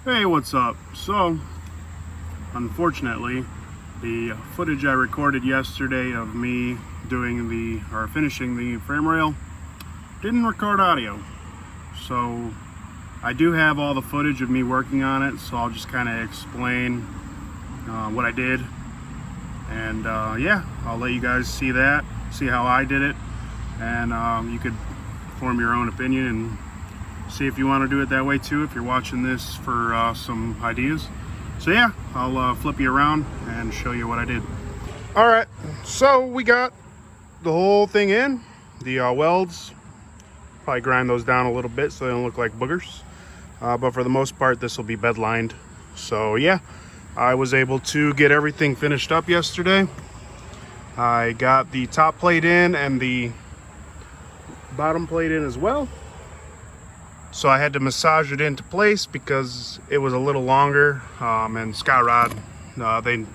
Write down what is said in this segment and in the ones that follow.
Hey, what's up? So, unfortunately, the footage I recorded yesterday of me finishing the frame rail didn't record audio. So, I do have all the footage of me working on it, so I'll just kind of explain what I did. And yeah, I'll let you guys see that, see how I did it, and you could form your own opinion and see if you want to do it that way too, if you're watching this for some ideas. So yeah, I'll flip you around and show you what I did. All right, so we got the whole thing in. The welds, probably grind those down a little bit so they don't look like boogers. But for the most part, this will be bed lined. So yeah, I was able to get everything finished up yesterday. I got the top plate in and the bottom plate in as well. So I had to massage it into place because it was a little longer, and Scott Rod, they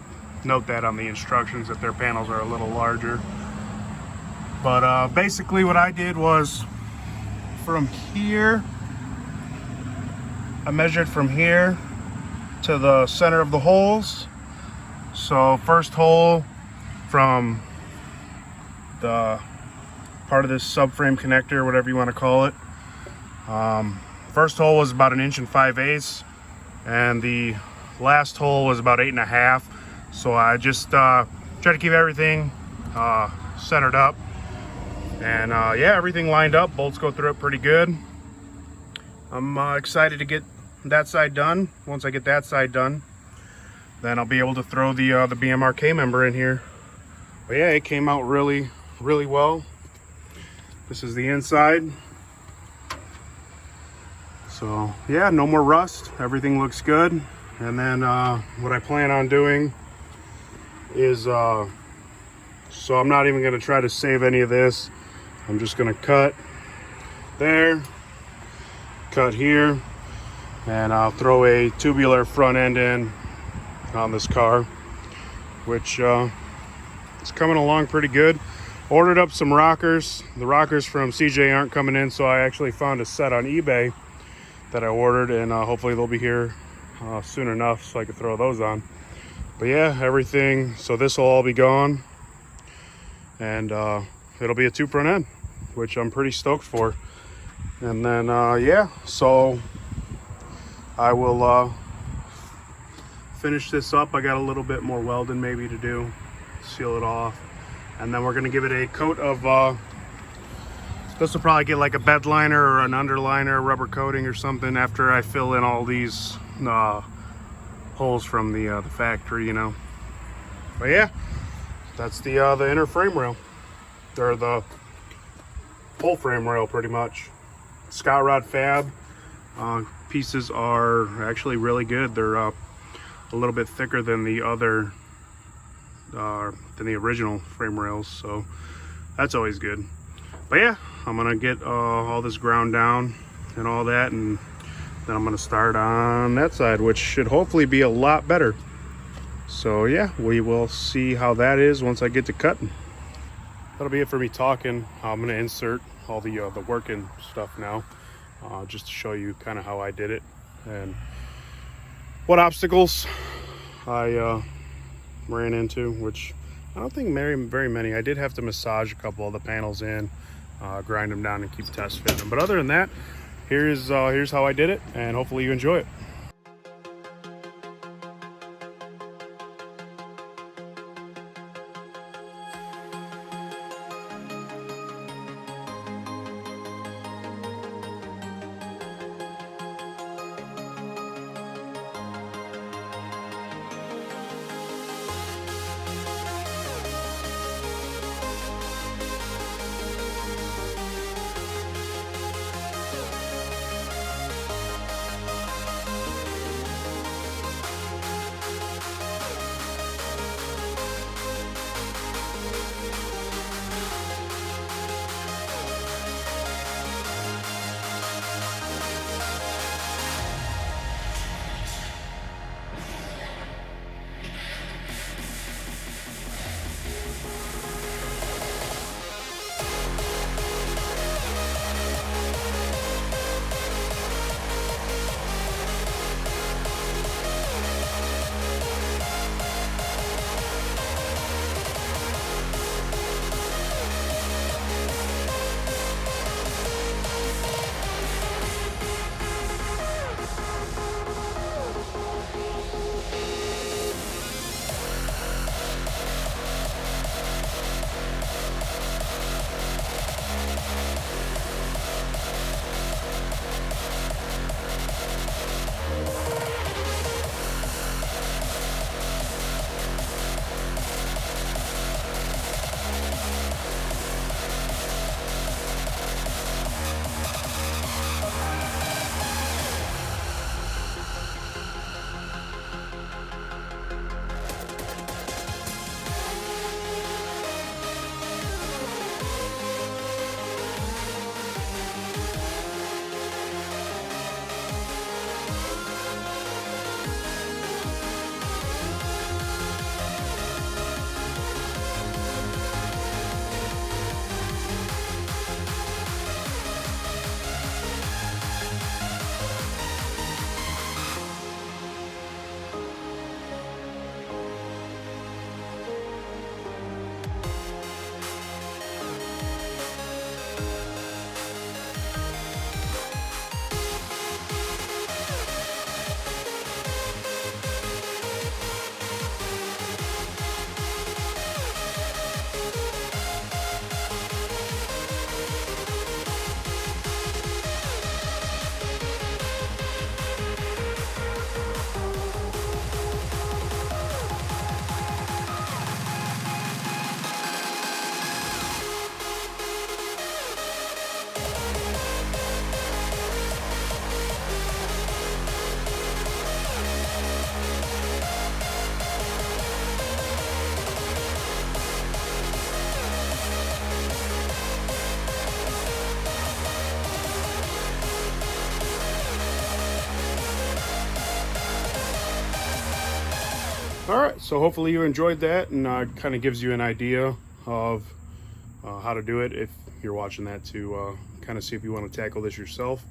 note that on the instructions that their panels are a little larger. But basically what I did was from here, I measured from here to the center of the holes. So first hole from the part of this subframe connector, whatever you want to call it. First hole was about 1 5/8 and the last hole was about 8 1/2. So I just try to keep everything centered up, and yeah, everything lined up. Bolts go through it pretty good. I'm excited to get that side done. Once I get that side done, then I'll be able to throw the BMR K member in here. But yeah, it came out really well. This is the inside. So yeah, no more rust, everything looks good. And then what I plan on doing is, so I'm not even gonna try to save any of this. I'm just gonna cut there, cut here, and I'll throw a tubular front end in on this car, which it's coming along pretty good. Ordered up some rockers. The rockers from CJ aren't coming in, so I actually found a set on eBay that I ordered, and hopefully they'll be here soon enough so I can throw those on. But yeah, everything, so this will all be gone, and it'll be a 2 front end, which I'm pretty stoked for. And then yeah, so I will finish this up. I got a little bit more welding maybe to do, seal it off, and then we're gonna give it a coat of this will probably get like a bed liner or an underliner, rubber coating or something after I fill in all these holes from the factory, you know. But yeah, that's the inner frame rail. They're the whole frame rail pretty much. Scott Rod Fab pieces are actually really good. They're a little bit thicker than the other, than the original frame rails, so that's always good. But yeah, I'm gonna get all this ground down and all that, and then I'm gonna start on that side, which should hopefully be a lot better. So yeah, we will see how that is once I get to cutting. That'll be it for me talking. I'm gonna insert all the working stuff now, just to show you kind of how I did it and what obstacles I ran into, which I don't think very many. I did have to massage a couple of the panels in, grind them down and keep test fitting them. But other than that, here's how I did it, and hopefully you enjoy it. All right, so hopefully you enjoyed that, and kind of gives you an idea of how to do it if you're watching that, to kind of see if you want to tackle this yourself.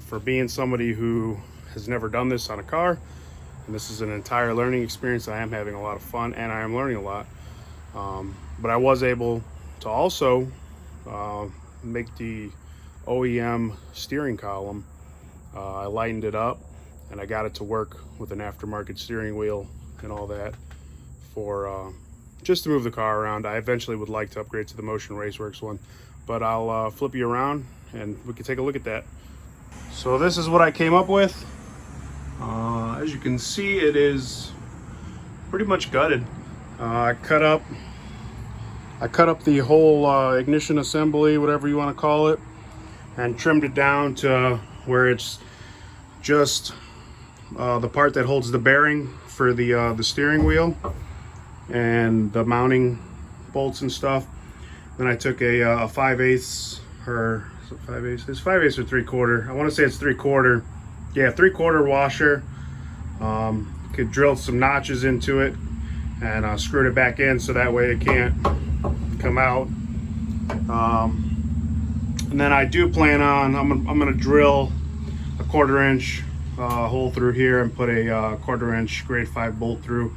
For being somebody who has never done this on a car, and this is an entire learning experience, I am having a lot of fun and I am learning a lot. But I was able to also make the OEM steering column. I lightened it up and I got it to work with an aftermarket steering wheel and all that for just to move the car around. I eventually would like to upgrade to the Motion Raceworks one, but I'll flip you around and we can take a look at that. So this is what I came up with. As you can see, it is pretty much gutted. I cut up the whole ignition assembly, whatever you want to call it, and trimmed it down to where it's just the part that holds the bearing for the steering wheel and the mounting bolts and stuff. Then I took a 5/8, or is it 5/8? It's 5/8 or 3/4. I want to say it's 3/4. Yeah, 3/4 washer. Could drill some notches into it and screwed it back in so that way it can't come out. And then I do plan on, I'm gonna drill a 1/4 inch hole through here and put a 1/4 inch grade 5 bolt through,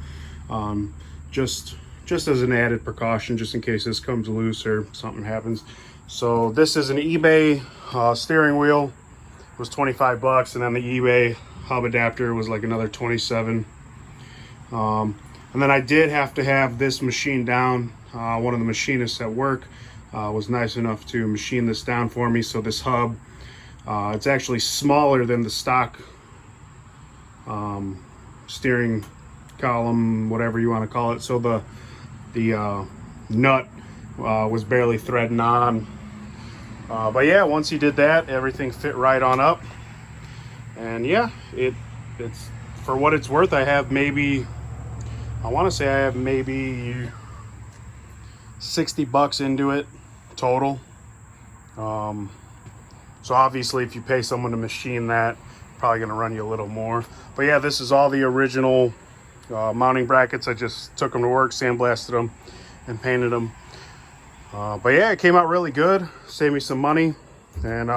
just as an added precaution, just in case this comes loose or something happens. So this is an eBay steering wheel. It was 25 bucks, and then the eBay hub adapter was like another 27. And then I did have to have this machine down. One of the machinists at work was nice enough to machine this down for me. So this hub, it's actually smaller than the stock steering column, whatever you want to call it. So the nut was barely threading on. But yeah, once he did that, everything fit right on up. And yeah, it's for what it's worth. I have maybe, I want to say I have maybe 60 bucks into it total. So obviously if you pay someone to machine that, probably going to run you a little more. But yeah, this is all the original mounting brackets. I just took them to work, sandblasted them and painted them. But yeah, it came out really good, saved me some money, and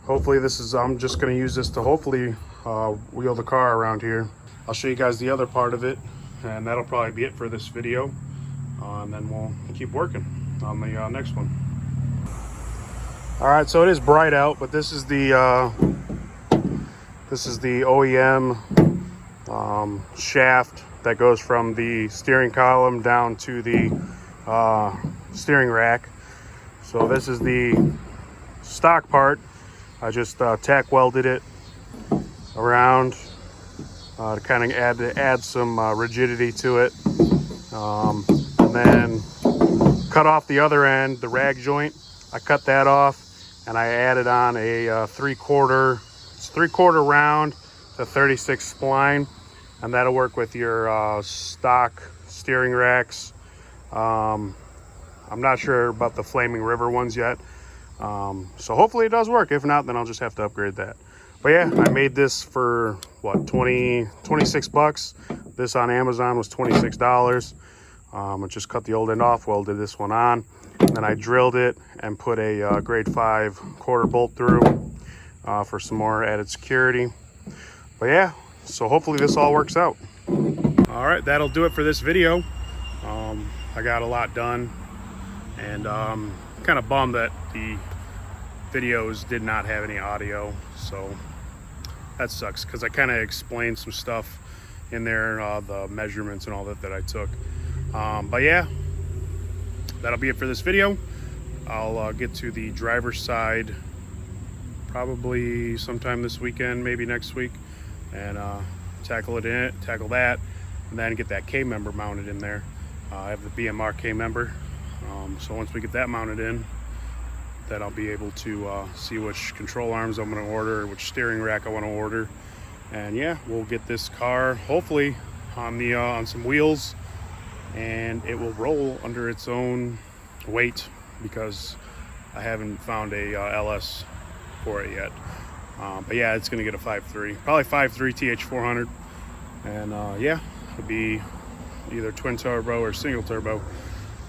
hopefully I'm just going to use this to hopefully wheel the car around here. I'll show you guys the other part of it, and that'll probably be it for this video, and then we'll keep working on the next one. All right, so it is bright out, but this is the OEM shaft that goes from the steering column down to the steering rack. So this is the stock part. I just tack welded it around to kind of add some rigidity to it, and then cut off the other end, the rag joint. I cut that off and I added on a 3/4 round to 36 spline, and that'll work with your stock steering racks. I'm not sure about the Flaming River ones yet, so hopefully it does work. If not, then I'll just have to upgrade that. But yeah, I made this for what, 26 bucks. This on Amazon was $26. I just cut the old end off, welded this one on, and then I drilled it and put a grade 5 1/4 bolt through for some more added security. But yeah, so hopefully this all works out. All right, that'll do it for this video. I got a lot done, and kind of bummed that the videos did not have any audio, so that sucks, because I kind of explained some stuff in there, the measurements and all that I took. But yeah, that'll be it for this video. I'll get to the driver's side probably sometime this weekend, maybe next week, and tackle that, and then get that K member mounted in there. I have the BMR K member, so once we get that mounted in, then I'll be able to see which control arms I'm going to order, which steering rack I want to order, and yeah, we'll get this car hopefully on some wheels, and it will roll under its own weight, because I haven't found a LS for it yet. But yeah, it's going to get a 5.3, probably 5.3 TH400, and yeah, It'll be either twin turbo or single turbo.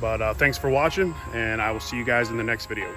But thanks for watching, and I will see you guys in the next video.